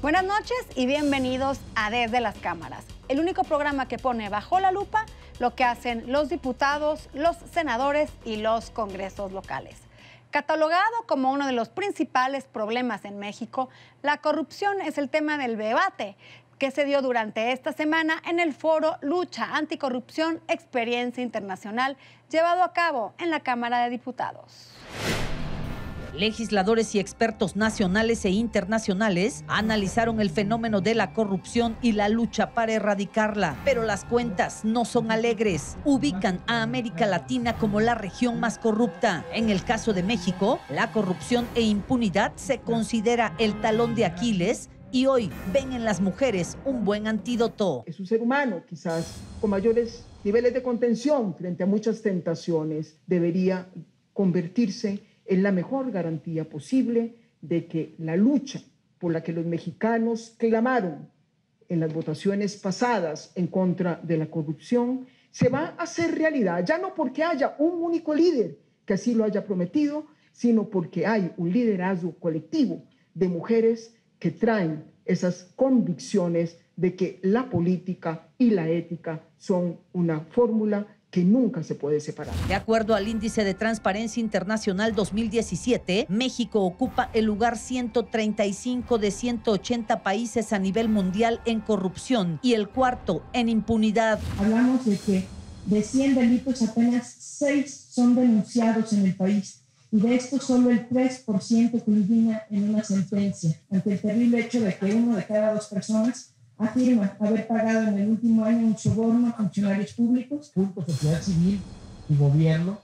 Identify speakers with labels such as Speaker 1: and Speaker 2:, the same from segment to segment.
Speaker 1: Buenas noches y bienvenidos a Desde las Cámaras, el único programa que pone bajo la lupa lo que hacen los diputados, los senadores y los congresos locales. Catalogado como uno de los principales problemas en México, la corrupción es el tema del debate que se dio durante esta semana en el foro Lucha Anticorrupción Experiencia Internacional, llevado a cabo en la Cámara de Diputados.
Speaker 2: Legisladores y expertos nacionales e internacionales analizaron el fenómeno de la corrupción y la lucha para erradicarla, pero las cuentas no son alegres. Ubican a América Latina como la región más corrupta. En el caso de México, la corrupción e impunidad se considera el talón de Aquiles y hoy ven en las mujeres un buen antídoto.
Speaker 3: Es un ser humano, quizás con mayores niveles de contención frente a muchas tentaciones, debería convertirse en la mejor garantía posible de que la lucha por la que los mexicanos clamaron en las votaciones pasadas en contra de la corrupción se va a hacer realidad, ya no porque haya un único líder que así lo haya prometido, sino porque hay un liderazgo colectivo de mujeres que traen esas convicciones de que la política y la ética son una fórmula que nunca se puede separar.
Speaker 2: De acuerdo al Índice de Transparencia Internacional 2017, México ocupa el lugar 135 de 180 países a nivel mundial en corrupción y el cuarto en impunidad.
Speaker 4: Hablamos de que de 100 delitos apenas 6 son denunciados en el país y de estos solo el 3% culmina en una sentencia, ante el terrible hecho de que 1 de cada 2 personas afirma haber pagado en el último año un soborno a funcionarios públicos.
Speaker 5: Juntos, sociedad civil y gobierno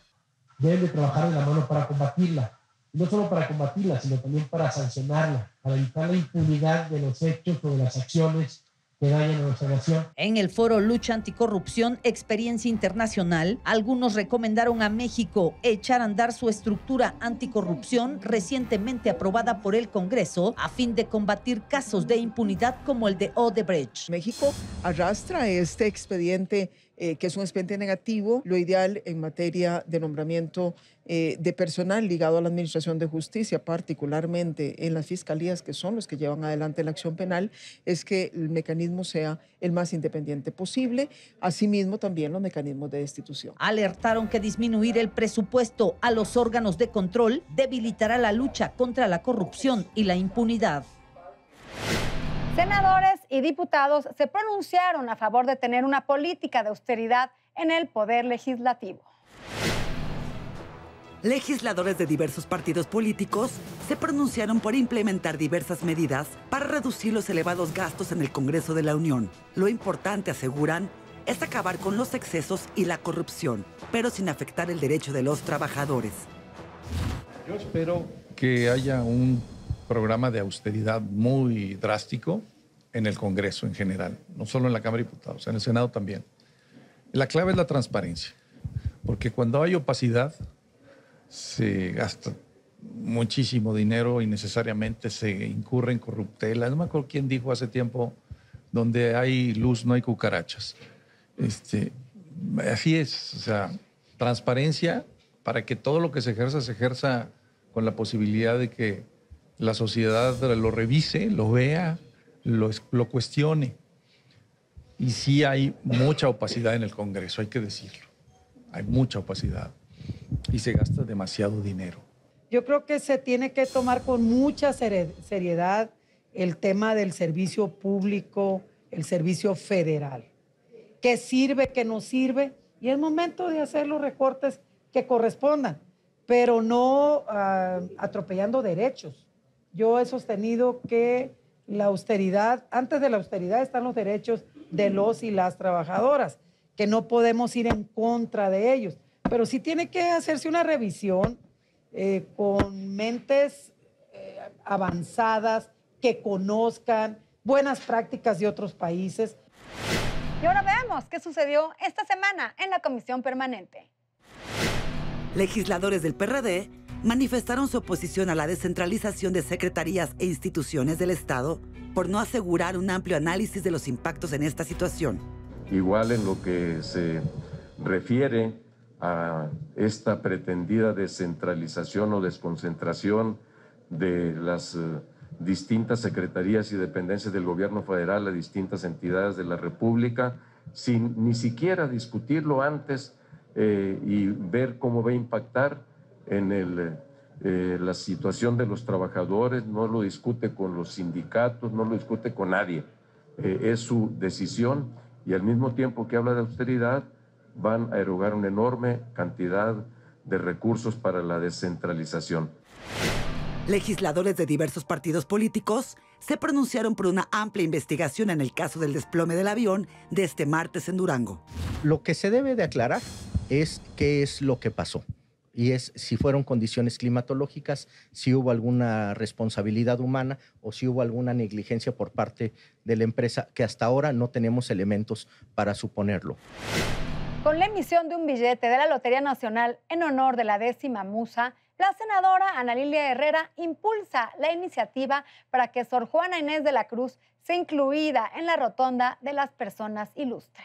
Speaker 5: deben de trabajar de la mano para combatirla. Y no solo para combatirla, sino también para sancionarla, para evitar la impunidad de los hechos o de las acciones que dañan a nuestra nación.
Speaker 2: En el foro Lucha Anticorrupción Experiencia Internacional, algunos recomendaron a México echar a andar su estructura anticorrupción recientemente aprobada por el Congreso a fin de combatir casos de impunidad como el de Odebrecht.
Speaker 3: México arrastra este expediente que es un expediente negativo. Lo ideal en materia de nombramiento de personal ligado a la administración de justicia, particularmente en las fiscalías, que son los que llevan adelante la acción penal, es que el mecanismo sea el más independiente posible, asimismo también los mecanismos de destitución.
Speaker 2: Alertaron que disminuir el presupuesto a los órganos de control debilitará la lucha contra la corrupción y la impunidad.
Speaker 1: Senadores y diputados se pronunciaron a favor de tener una política de austeridad en el Poder Legislativo.
Speaker 6: Legisladores de diversos partidos políticos se pronunciaron por implementar diversas medidas para reducir los elevados gastos en el Congreso de la Unión. Lo importante, aseguran, es acabar con los excesos y la corrupción, pero sin afectar el derecho de los trabajadores.
Speaker 7: Yo espero que haya un programa de austeridad muy drástico en el Congreso en general, no solo en la Cámara de Diputados, en el Senado también. La clave es la transparencia, porque cuando hay opacidad se gasta muchísimo dinero y necesariamente se incurre en corruptela. No me acuerdo quién dijo hace tiempo, donde hay luz no hay cucarachas. Así es, o sea, transparencia para que todo lo que se ejerza con la posibilidad de que la sociedad lo revise, lo vea, lo cuestione. Y sí hay mucha opacidad en el Congreso, hay que decirlo. Hay mucha opacidad y se gasta demasiado dinero.
Speaker 8: Yo creo que se tiene que tomar con mucha seriedad el tema del servicio público, el servicio federal. ¿Qué sirve, qué no sirve? Y es momento de hacer los recortes que correspondan, pero no atropellando derechos. Yo he sostenido que la austeridad, antes de la austeridad están los derechos de los y las trabajadoras, que no podemos ir en contra de ellos, pero sí tiene que hacerse una revisión con mentes avanzadas, que conozcan buenas prácticas de otros países.
Speaker 1: Y ahora veamos qué sucedió esta semana en la Comisión Permanente.
Speaker 6: Legisladores del PRD manifestaron su oposición a la descentralización de secretarías e instituciones del Estado por no asegurar un amplio análisis de los impactos en esta situación.
Speaker 9: Igual en lo que se refiere a esta pretendida descentralización o desconcentración de las distintas secretarías y dependencias del gobierno federal, a distintas entidades de la República, sin ni siquiera discutirlo antes y ver cómo va a impactar en la situación de los trabajadores. No lo discute con los sindicatos, no lo discute con nadie. Es su decisión, y al mismo tiempo que habla de austeridad, van a erogar una enorme cantidad de recursos para la descentralización.
Speaker 6: Legisladores de diversos partidos políticos se pronunciaron por una amplia investigación en el caso del desplome del avión de este martes en Durango.
Speaker 10: Lo que se debe de aclarar es qué es lo que pasó. Y es si fueron condiciones climatológicas, si hubo alguna responsabilidad humana o si hubo alguna negligencia por parte de la empresa, que hasta ahora no tenemos elementos para suponerlo.
Speaker 1: Con la emisión de un billete de la Lotería Nacional en honor de la 10ª musa, la senadora Ana Lilia Herrera impulsa la iniciativa para que Sor Juana Inés de la Cruz sea incluida en la rotonda de las personas ilustres.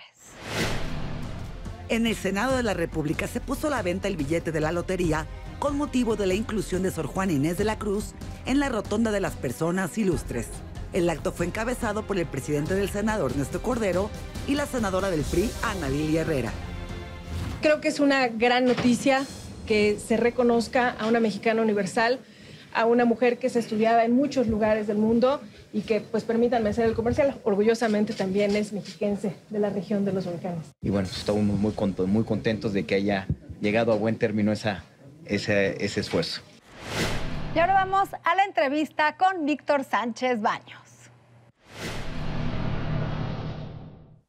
Speaker 6: En el Senado de la República se puso a la venta el billete de la lotería con motivo de la inclusión de Sor Juana Inés de la Cruz en la rotonda de las personas ilustres. El acto fue encabezado por el presidente del Senado, Ernesto Cordero, y la senadora del PRI, Ana Lilia Herrera.
Speaker 11: Creo que es una gran noticia que se reconozca a una mexicana universal, a una mujer que es estudiada en muchos lugares del mundo y que, pues permítanme hacer el comercial, orgullosamente también es mexiquense de la región de los volcanes.
Speaker 12: Y bueno, estamos muy contentos de que haya llegado a buen término ese esfuerzo.
Speaker 1: Y ahora vamos a la entrevista con Víctor Sánchez Baños.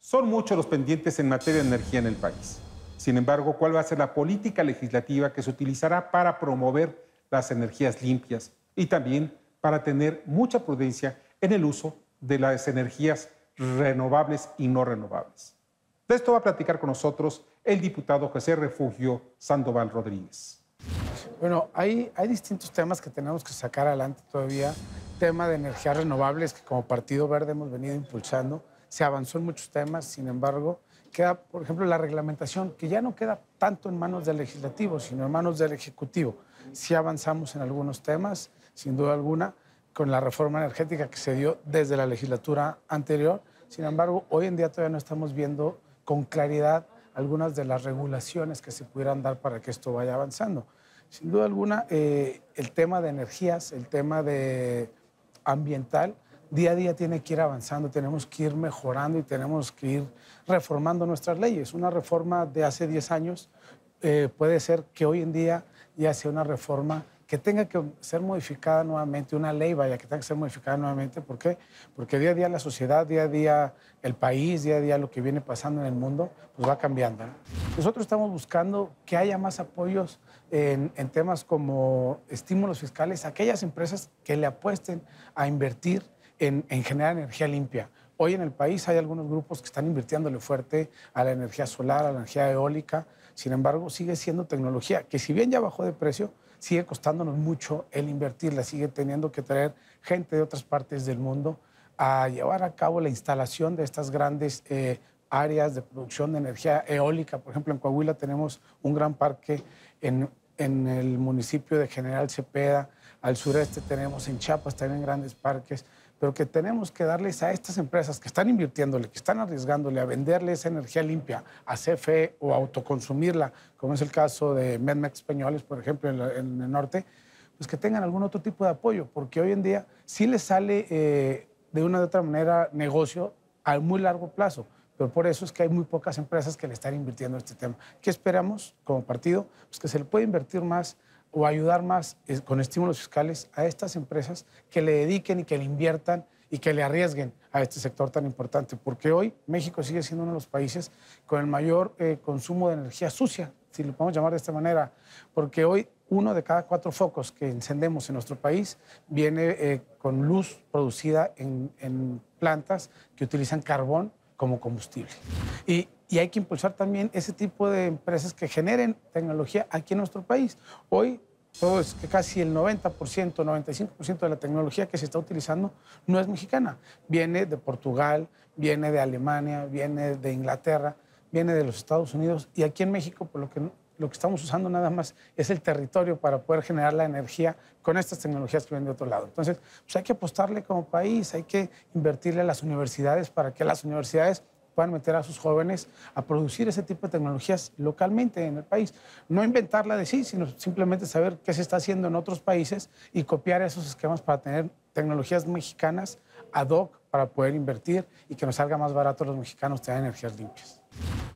Speaker 13: Son muchos los pendientes en materia de energía en el país. Sin embargo, ¿cuál va a ser la política legislativa que se utilizará para promover las energías limpias y también para tener mucha prudencia en el uso de las energías renovables y no renovables? De esto va a platicar con nosotros el diputado José Refugio Sandoval Rodríguez.
Speaker 14: Bueno, hay distintos temas que tenemos que sacar adelante todavía. Tema de energías renovables que como Partido Verde hemos venido impulsando. Se avanzó en muchos temas, sin embargo, queda, por ejemplo, la reglamentación, que ya no queda tanto en manos del legislativo, sino en manos del ejecutivo. Sí avanzamos en algunos temas, sin duda alguna, con la reforma energética que se dio desde la legislatura anterior. Sin embargo, hoy en día todavía no estamos viendo con claridad algunas de las regulaciones que se pudieran dar para que esto vaya avanzando. Sin duda alguna, el tema de energías, el tema de ambiental, día a día tiene que ir avanzando, tenemos que ir mejorando y tenemos que ir reformando nuestras leyes. Una reforma de hace 10 años puede ser que hoy en día ya sea una reforma que tenga que ser modificada nuevamente, una ley, vaya, que tenga que ser modificada nuevamente. ¿Por qué? Porque día a día la sociedad, día a día el país, día a día lo que viene pasando en el mundo, pues va cambiando, ¿no? Nosotros estamos buscando que haya más apoyos en temas como estímulos fiscales a aquellas empresas que le apuesten a invertir en generar energía limpia. Hoy en el país hay algunos grupos que están invirtiéndole fuerte a la energía solar, a la energía eólica. Sin embargo, sigue siendo tecnología que, si bien ya bajó de precio, sigue costándonos mucho el invertirla. Sigue teniendo que traer gente de otras partes del mundo a llevar a cabo la instalación de estas grandes áreas de producción de energía eólica. Por ejemplo, en Coahuila tenemos un gran parque en el municipio de General Cepeda. Al sureste tenemos en Chiapas también grandes parques, pero que tenemos que darles a estas empresas que están invirtiéndole, que están arriesgándole a venderle esa energía limpia a CFE o a autoconsumirla, como es el caso de Medmex Peñoles, por ejemplo, en el norte, pues que tengan algún otro tipo de apoyo, porque hoy en día sí les sale de una u otra manera negocio a muy largo plazo, pero por eso es que hay muy pocas empresas que le están invirtiendo en este tema. ¿Qué esperamos como partido? Pues que se le pueda invertir más o ayudar más con estímulos fiscales a estas empresas que le dediquen y que le inviertan y que le arriesguen a este sector tan importante, porque hoy México sigue siendo uno de los países con el mayor consumo de energía sucia, si lo podemos llamar de esta manera, porque hoy 1 de cada 4 focos que encendemos en nuestro país viene con luz producida en plantas que utilizan carbón como combustible. Y hay que impulsar también ese tipo de empresas que generen tecnología aquí en nuestro país. Hoy, todo es que casi el 90%, 95% de la tecnología que se está utilizando no es mexicana. Viene de Portugal, viene de Alemania, viene de Inglaterra, viene de los Estados Unidos. Y aquí en México, por lo que estamos usando nada más es el territorio para poder generar la energía con estas tecnologías que vienen de otro lado. Entonces, pues hay que apostarle como país, hay que invertirle a las universidades para que las universidades puedan meter a sus jóvenes a producir ese tipo de tecnologías localmente en el país. No inventarla de sí, sino simplemente saber qué se está haciendo en otros países y copiar esos esquemas para tener tecnologías mexicanas ad hoc para poder invertir y que nos salga más barato a los mexicanos tener energías limpias.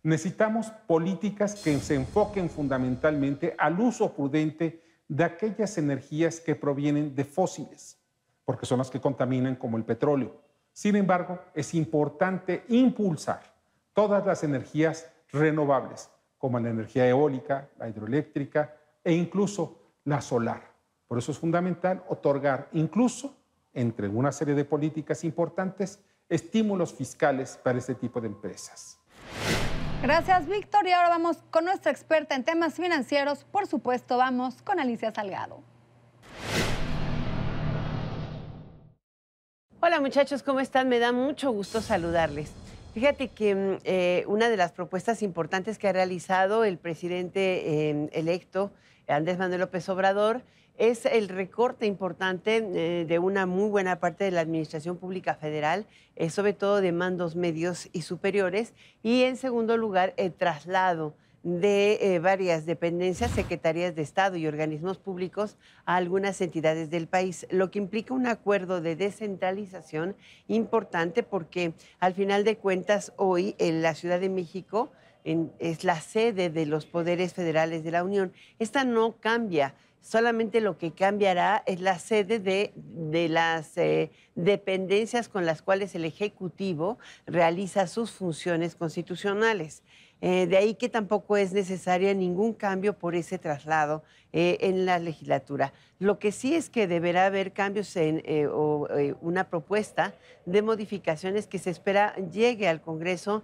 Speaker 13: Necesitamos políticas que se enfoquen fundamentalmente al uso prudente de aquellas energías que provienen de fósiles, porque son las que contaminan, como el petróleo. Sin embargo, es importante impulsar todas las energías renovables, como la energía eólica, la hidroeléctrica e incluso la solar. Por eso es fundamental otorgar incluso, entre una serie de políticas importantes, estímulos fiscales para este tipo de empresas.
Speaker 1: Gracias, Víctor. Y ahora vamos con nuestra experta en temas financieros. Por supuesto, vamos con Alicia Salgado.
Speaker 15: Hola muchachos, ¿cómo están? Me da mucho gusto saludarles. Fíjate que una de las propuestas importantes que ha realizado el presidente electo, Andrés Manuel López Obrador, es el recorte importante de una muy buena parte de la Administración Pública Federal, sobre todo de mandos medios y superiores, y en segundo lugar, el traslado de varias dependencias, secretarías de Estado y organismos públicos a algunas entidades del país, lo que implica un acuerdo de descentralización importante porque al final de cuentas hoy en la Ciudad de México es la sede de los poderes federales de la Unión. Esta no cambia. Solamente lo que cambiará es la sede de las dependencias con las cuales el Ejecutivo realiza sus funciones constitucionales. De ahí que tampoco es necesaria ningún cambio por ese traslado en la legislatura. Lo que sí es que deberá haber cambios o una propuesta de modificaciones que se espera llegue al Congreso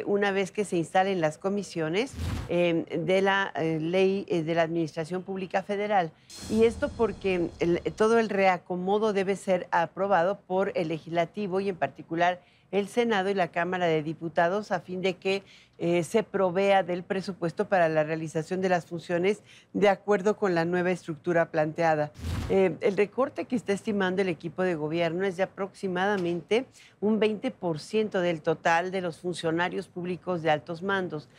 Speaker 15: una vez que se instalen las comisiones de la ley de la Administración Pública Federal. Y esto porque todo el reacomodo debe ser aprobado por el Legislativo y en particular el Senado y la Cámara de Diputados a fin de que se provea del presupuesto para la realización de las funciones de acuerdo con la nueva estructura planteada. El recorte que está estimando el equipo de gobierno es de aproximadamente un 20% del total de los funcionarios públicos de altos mandos,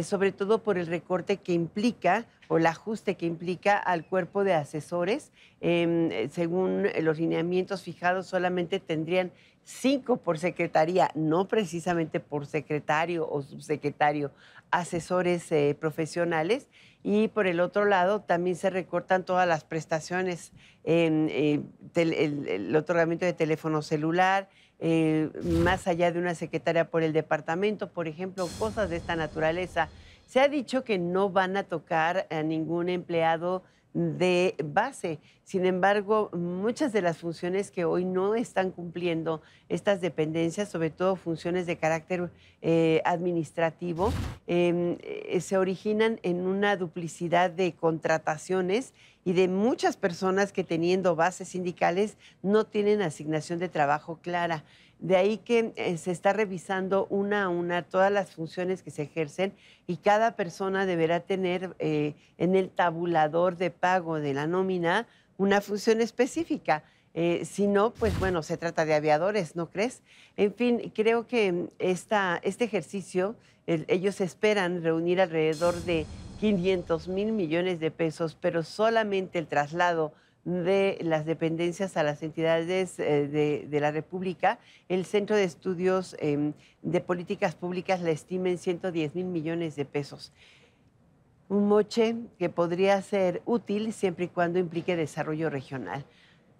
Speaker 15: sobre todo por el recorte que implica o el ajuste que implica al cuerpo de asesores. Según los lineamientos fijados, solamente tendrían 5 por secretaría, no precisamente por secretario o subsecretario, asesores profesionales. Y por el otro lado, también se recortan todas las prestaciones, el otorgamiento de teléfono celular, más allá de una secretaria por el departamento, por ejemplo, cosas de esta naturaleza. Se ha dicho que no van a tocar a ningún empleado de base. Sin embargo, muchas de las funciones que hoy no están cumpliendo estas dependencias, sobre todo funciones de carácter administrativo, se originan en una duplicidad de contrataciones y de muchas personas que teniendo bases sindicales no tienen asignación de trabajo clara. De ahí que se está revisando una a una todas las funciones que se ejercen y cada persona deberá tener en el tabulador de pago de la nómina una función específica. Si no, pues bueno, se trata de aviadores, ¿no crees? En fin, creo que este ejercicio, ellos esperan reunir alrededor de 500,000 millones de pesos, pero solamente el traslado de las dependencias a las entidades de la República, el Centro de Estudios de Políticas Públicas la estima en 110,000 millones de pesos. Un moche que podría ser útil siempre y cuando implique desarrollo regional.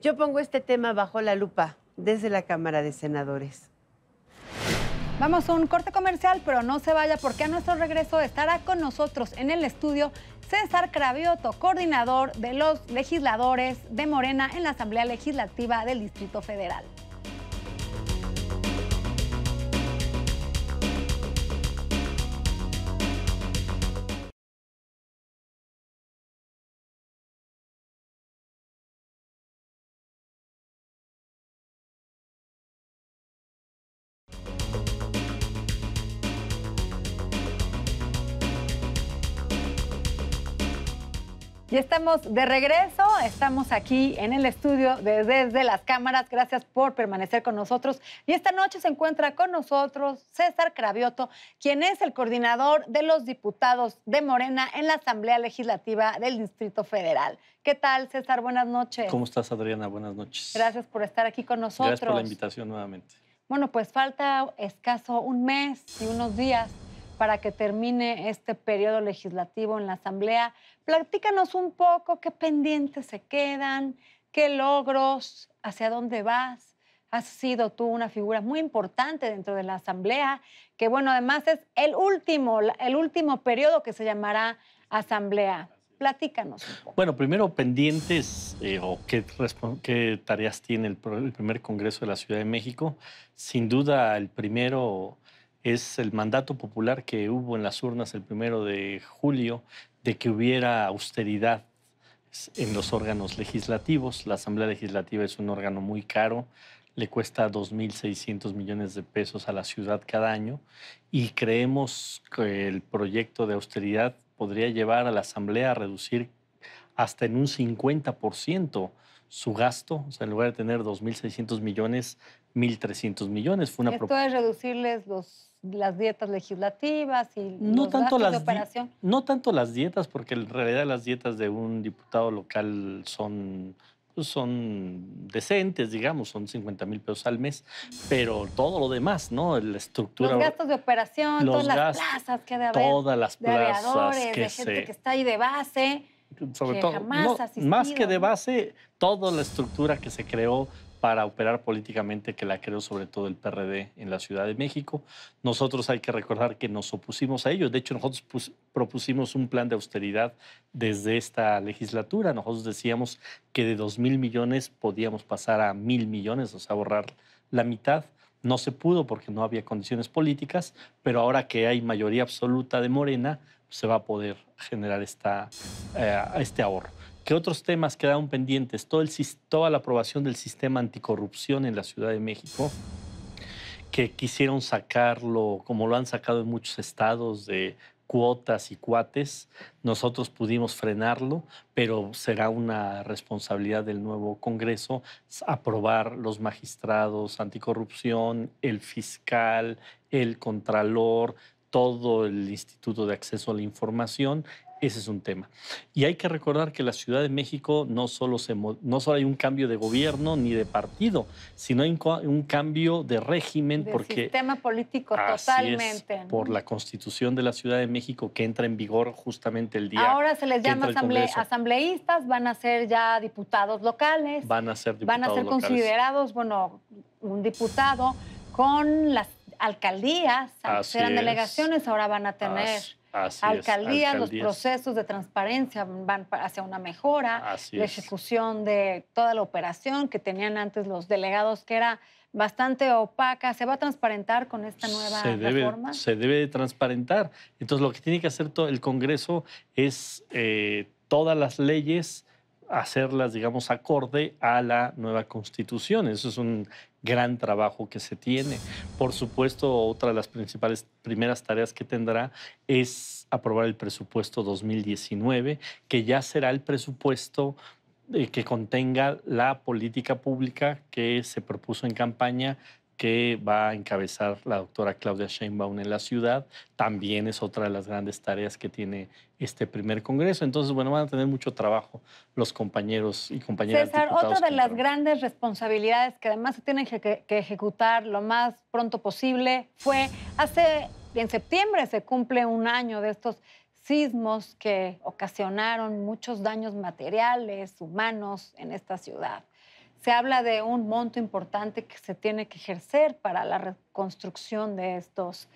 Speaker 15: Yo pongo este tema bajo la lupa desde la Cámara de Senadores.
Speaker 1: Vamos a un corte comercial, pero no se vaya porque a nuestro regreso estará con nosotros en el estudio César Cravioto, coordinador de los legisladores de Morena en la Asamblea Legislativa del Distrito Federal. Y estamos de regreso, estamos aquí en el estudio desde las cámaras. Gracias por permanecer con nosotros. Y esta noche se encuentra con nosotros César Cravioto, quien es el coordinador de los diputados de Morena en la Asamblea Legislativa del Distrito Federal. ¿Qué tal, César? Buenas noches.
Speaker 16: ¿Cómo estás, Adriana? Buenas noches.
Speaker 1: Gracias por estar aquí con nosotros.
Speaker 16: Gracias por la invitación nuevamente.
Speaker 1: Bueno, pues falta escaso un mes y unos días para que termine este periodo legislativo en la Asamblea. Platícanos un poco qué pendientes se quedan, qué logros, hacia dónde vas. Has sido tú una figura muy importante dentro de la Asamblea, que bueno, además es el último periodo que se llamará Asamblea. Platícanos un poco.
Speaker 16: Bueno, primero pendientes o qué tareas tiene el primer Congreso de la Ciudad de México. Sin duda, el primero es el mandato popular que hubo en las urnas el 1 de julio de que hubiera austeridad en los órganos legislativos. La Asamblea Legislativa es un órgano muy caro, le cuesta 2.600 millones de pesos a la ciudad cada año y creemos que el proyecto de austeridad podría llevar a la Asamblea a reducir hasta en un 50% su gasto, o sea, en lugar de tener 2.600 millones, 1.300 millones. Fue una
Speaker 1: Esto es reducirles las dietas legislativas y los gastos de operación.
Speaker 16: No tanto las dietas, porque en realidad las dietas de un diputado local son decentes, digamos, son 50,000 pesos al mes, pero todo lo demás, ¿no? La estructura.
Speaker 1: Los gastos de operación, todas las plazas que debe haber.
Speaker 16: Todas las plazas.
Speaker 1: De aviadores, de gente que está ahí de base.
Speaker 16: Sobre todo, más que de base, toda la estructura que se creó para operar políticamente, que la creó sobre todo el PRD en la Ciudad de México. Nosotros hay que recordar que nos opusimos a ello. De hecho, nosotros propusimos un plan de austeridad desde esta legislatura. Nosotros decíamos que de 2,000 millones podíamos pasar a 1,000 millones, o sea, ahorrar la mitad. No se pudo porque no había condiciones políticas, pero ahora que hay mayoría absoluta de Morena, se va a poder generar este ahorro. ¿Qué otros temas quedaron pendientes? Toda la aprobación del sistema anticorrupción en la Ciudad de México, que quisieron sacarlo, como lo han sacado en muchos estados, de cuotas y cuates. Nosotros pudimos frenarlo, pero será una responsabilidad del nuevo Congreso aprobar los magistrados anticorrupción, el fiscal, el contralor, todo el Instituto de Acceso a la Información. Ese es un tema. Y hay que recordar que la Ciudad de México no solo hay un cambio de gobierno ni de partido, sino hay un cambio de régimen. Porque
Speaker 1: sistema político totalmente.
Speaker 16: Es, por la Constitución de la Ciudad de México, que entra en vigor justamente el día.
Speaker 1: Ahora se les llama asambleístas, van a ser ya diputados locales.
Speaker 16: Van a ser diputados locales.
Speaker 1: Considerados, bueno, un diputado con las alcaldías. Antes eran delegaciones, ahora van a tener alcaldías. Los procesos de transparencia van hacia una mejora, la ejecución de toda la operación que tenían antes los delegados, que era bastante opaca. ¿Se va a transparentar con esta nueva reforma?
Speaker 16: Se debe de transparentar. Entonces, lo que tiene que hacer todo el Congreso es todas las leyes hacerlas, digamos, acorde a la nueva Constitución. Eso es un gran trabajo que se tiene. Por supuesto, otra de las primeras tareas que tendrá es aprobar el presupuesto 2019, que ya será el presupuesto que contenga la política pública que se propuso en campaña, que va a encabezar la doctora Claudia Sheinbaum en la ciudad. También es otra de las grandes tareas que tiene este primer Congreso. Entonces, bueno, van a tener mucho trabajo los compañeros y compañeras
Speaker 1: César,
Speaker 16: diputados.
Speaker 1: Otra de las grandes responsabilidades que además se tienen que ejecutar lo más pronto posible fue en septiembre se cumple un año de estos sismos que ocasionaron muchos daños materiales, humanos en esta ciudad. Se habla de un monto importante que se tiene que ejercer para la reconstrucción de estos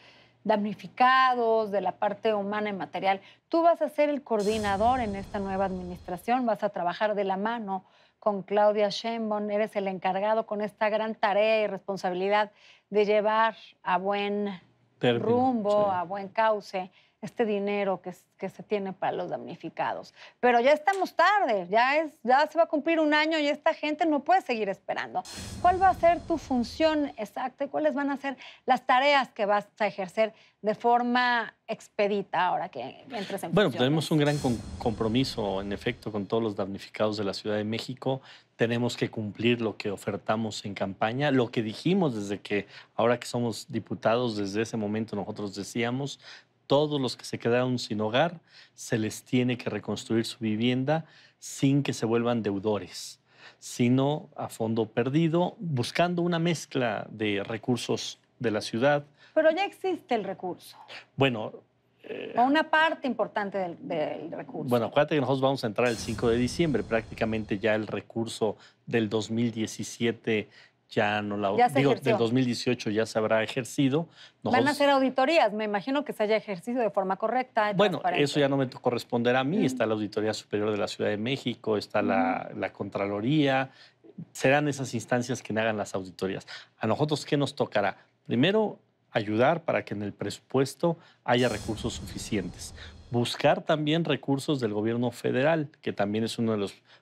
Speaker 1: damnificados, de la parte humana y material. Tú vas a ser el coordinador en esta nueva administración, vas a trabajar de la mano con Claudia Sheinbaum, eres el encargado con esta gran tarea y responsabilidad de llevar a buen rumbo, a buen cauce este dinero que se tiene para los damnificados. Pero ya estamos tarde, ya se va a cumplir un año y esta gente no puede seguir esperando. ¿Cuál va a ser tu función exacta y cuáles van a ser las tareas que vas a ejercer de forma expedita ahora que entres en
Speaker 16: Bueno,
Speaker 1: funciones?
Speaker 16: tenemos un gran compromiso, en efecto, con todos los damnificados de la Ciudad de México. Tenemos que cumplir lo que ofertamos en campaña, lo que dijimos desde que, ahora que somos diputados, desde ese momento nosotros decíamos, todos los que se quedaron sin hogar, se les tiene que reconstruir su vivienda sin que se vuelvan deudores, sino a fondo perdido, buscando una mezcla de recursos de la ciudad.
Speaker 1: Pero ya existe el recurso.
Speaker 16: Bueno,
Speaker 1: o una parte importante del recurso.
Speaker 16: Bueno, acuérdate que nosotros vamos a entrar el 5 de diciembre. Prácticamente ya el recurso del 2017 ya no la...
Speaker 1: Ya se ejerció.
Speaker 16: Del 2018 ya se habrá ejercido.
Speaker 1: Van a hacer auditorías. Me imagino que se haya ejercido de forma correcta.
Speaker 16: Bueno, eso ya no me corresponderá a mí. Está la Auditoría Superior de la Ciudad de México, está la Contraloría. Serán esas instancias que hagan las auditorías. ¿A nosotros qué nos tocará? Primero, ayudar para que en el presupuesto haya recursos suficientes. Buscar también recursos del gobierno federal, que también es una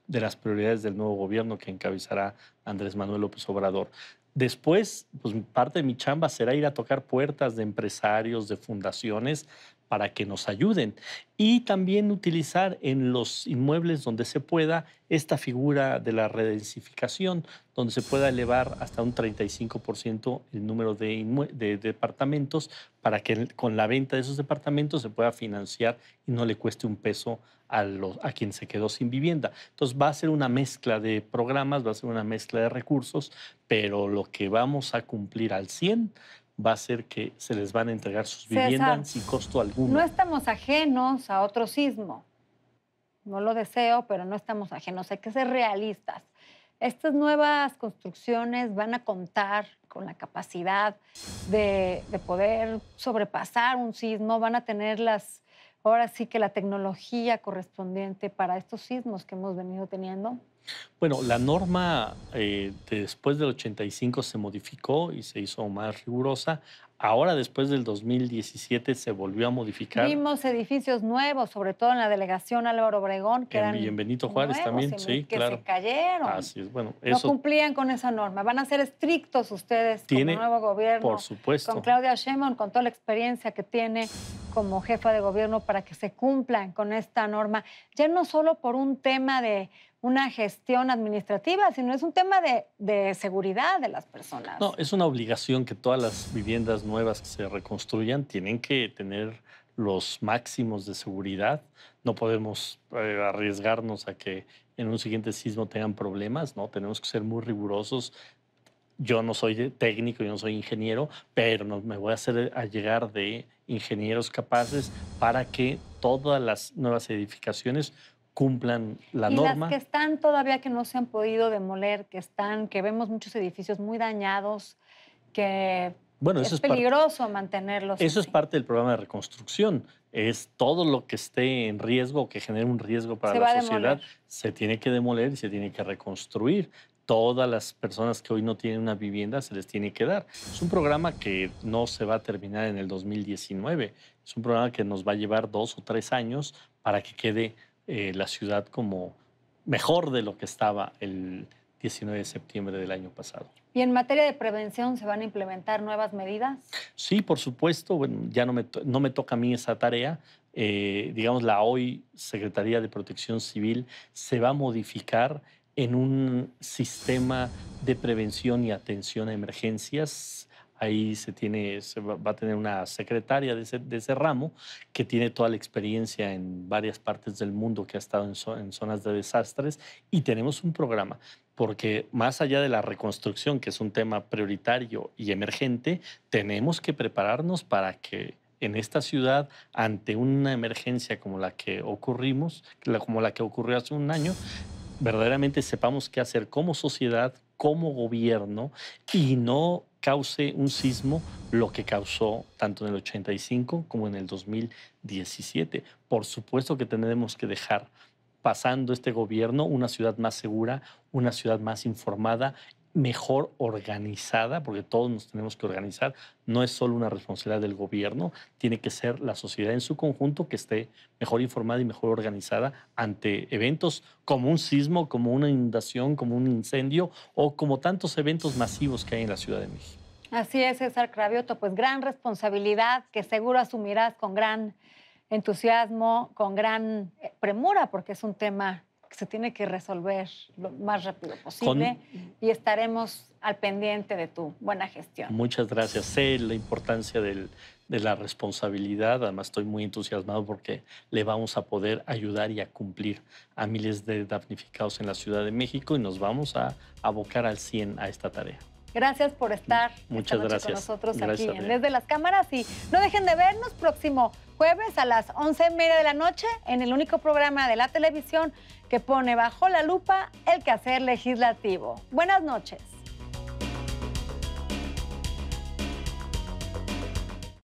Speaker 16: de las prioridades del nuevo gobierno que encabezará Andrés Manuel López Obrador. Después, pues parte de mi chamba será ir a tocar puertas de empresarios, de fundaciones, para que nos ayuden. Y también utilizar en los inmuebles donde se pueda esta figura de la redensificación, donde se pueda elevar hasta un 35% el número de departamentos para que con la venta de esos departamentos se pueda financiar y no le cueste un peso a quien se quedó sin vivienda. Entonces va a ser una mezcla de programas, va a ser una mezcla de recursos, pero lo que vamos a cumplir al 100% va a ser que se les van a entregar sus viviendas sin costo alguno.
Speaker 1: No estamos ajenos a otro sismo. No lo deseo, pero no estamos ajenos. Hay que ser realistas. Estas nuevas construcciones van a contar con la capacidad de poder sobrepasar un sismo, van a tener ahora sí que la tecnología correspondiente para estos sismos que hemos venido teniendo.
Speaker 16: Bueno, la norma después del 85 se modificó y se hizo más rigurosa. Ahora, después del 2017, se volvió a modificar.
Speaker 1: Vimos edificios nuevos, sobre todo en la delegación Álvaro Obregón, que eran
Speaker 16: en Benito Juárez
Speaker 1: nuevos,
Speaker 16: también, sí,
Speaker 1: que
Speaker 16: claro.
Speaker 1: se cayeron.
Speaker 16: Así es, bueno,
Speaker 1: no
Speaker 16: eso
Speaker 1: cumplían con esa norma. Van a ser estrictos ustedes como nuevo gobierno.
Speaker 16: Por supuesto.
Speaker 1: Con Claudia Sheinbaum, con toda la experiencia que tiene como jefa de gobierno para que se cumplan con esta norma. Ya no solo por un tema de una gestión administrativa, sino es un tema de seguridad de las personas.
Speaker 16: No, es una obligación que todas las viviendas nuevas que se reconstruyan tienen que tener los máximos de seguridad. No podemos arriesgarnos a que en un siguiente sismo tengan problemas, ¿no? Tenemos que ser muy rigurosos. Yo no soy técnico, yo no soy ingeniero, pero me voy a hacer allegar de ingenieros capaces para que todas las nuevas edificaciones cumplan la norma.
Speaker 1: Y las que están todavía que no se han podido demoler, que vemos muchos edificios muy dañados, que es peligroso mantenerlos.
Speaker 16: Eso es parte del programa de reconstrucción. Es todo lo que esté en riesgo, que genere un riesgo para la sociedad, se tiene que demoler y se tiene que reconstruir. Todas las personas que hoy no tienen una vivienda se les tiene que dar. Es un programa que no se va a terminar en el 2019. Es un programa que nos va a llevar 2 o 3 años para que quede la ciudad como mejor de lo que estaba el 19 de septiembre del año pasado.
Speaker 1: ¿Y en materia de prevención se van a implementar nuevas medidas?
Speaker 16: Sí, por supuesto. Bueno, ya no me toca a mí esa tarea. Digamos, la hoy Secretaría de Protección Civil se va a modificar en un sistema de prevención y atención a emergencias. Ahí se va a tener una secretaria de ese ramo que tiene toda la experiencia en varias partes del mundo, que ha estado en zonas de desastres, y tenemos un programa porque más allá de la reconstrucción, que es un tema prioritario y emergente, tenemos que prepararnos para que en esta ciudad, ante una emergencia como la que ocurrió hace un año, verdaderamente sepamos qué hacer como sociedad, como gobierno, y no cause un sismo lo que causó tanto en el 85 como en el 2017. Por supuesto que tenemos que dejar pasando este gobierno una ciudad más segura, una ciudad más informada, mejor organizada, porque todos nos tenemos que organizar. No es solo una responsabilidad del gobierno, tiene que ser la sociedad en su conjunto que esté mejor informada y mejor organizada ante eventos como un sismo, como una inundación, como un incendio o como tantos eventos masivos que hay en la Ciudad de México.
Speaker 1: Así es, César Cravioto, pues gran responsabilidad que seguro asumirás con gran entusiasmo, con gran premura, porque es un tema que se tiene que resolver lo más rápido posible y estaremos al pendiente de tu buena gestión.
Speaker 16: Muchas gracias. Sé la importancia de la responsabilidad. Además, estoy muy entusiasmado porque le vamos a poder ayudar y a cumplir a miles de damnificados en la Ciudad de México y nos vamos a abocar al 100 a esta tarea.
Speaker 1: Gracias por estar
Speaker 16: Muchas gracias.
Speaker 1: Con nosotros
Speaker 16: Gracias,
Speaker 1: aquí en Desde las Cámaras. Y no dejen de vernos próximo jueves a las 11:30 de la noche en el único programa de la televisión que pone bajo la lupa el quehacer legislativo. Buenas noches.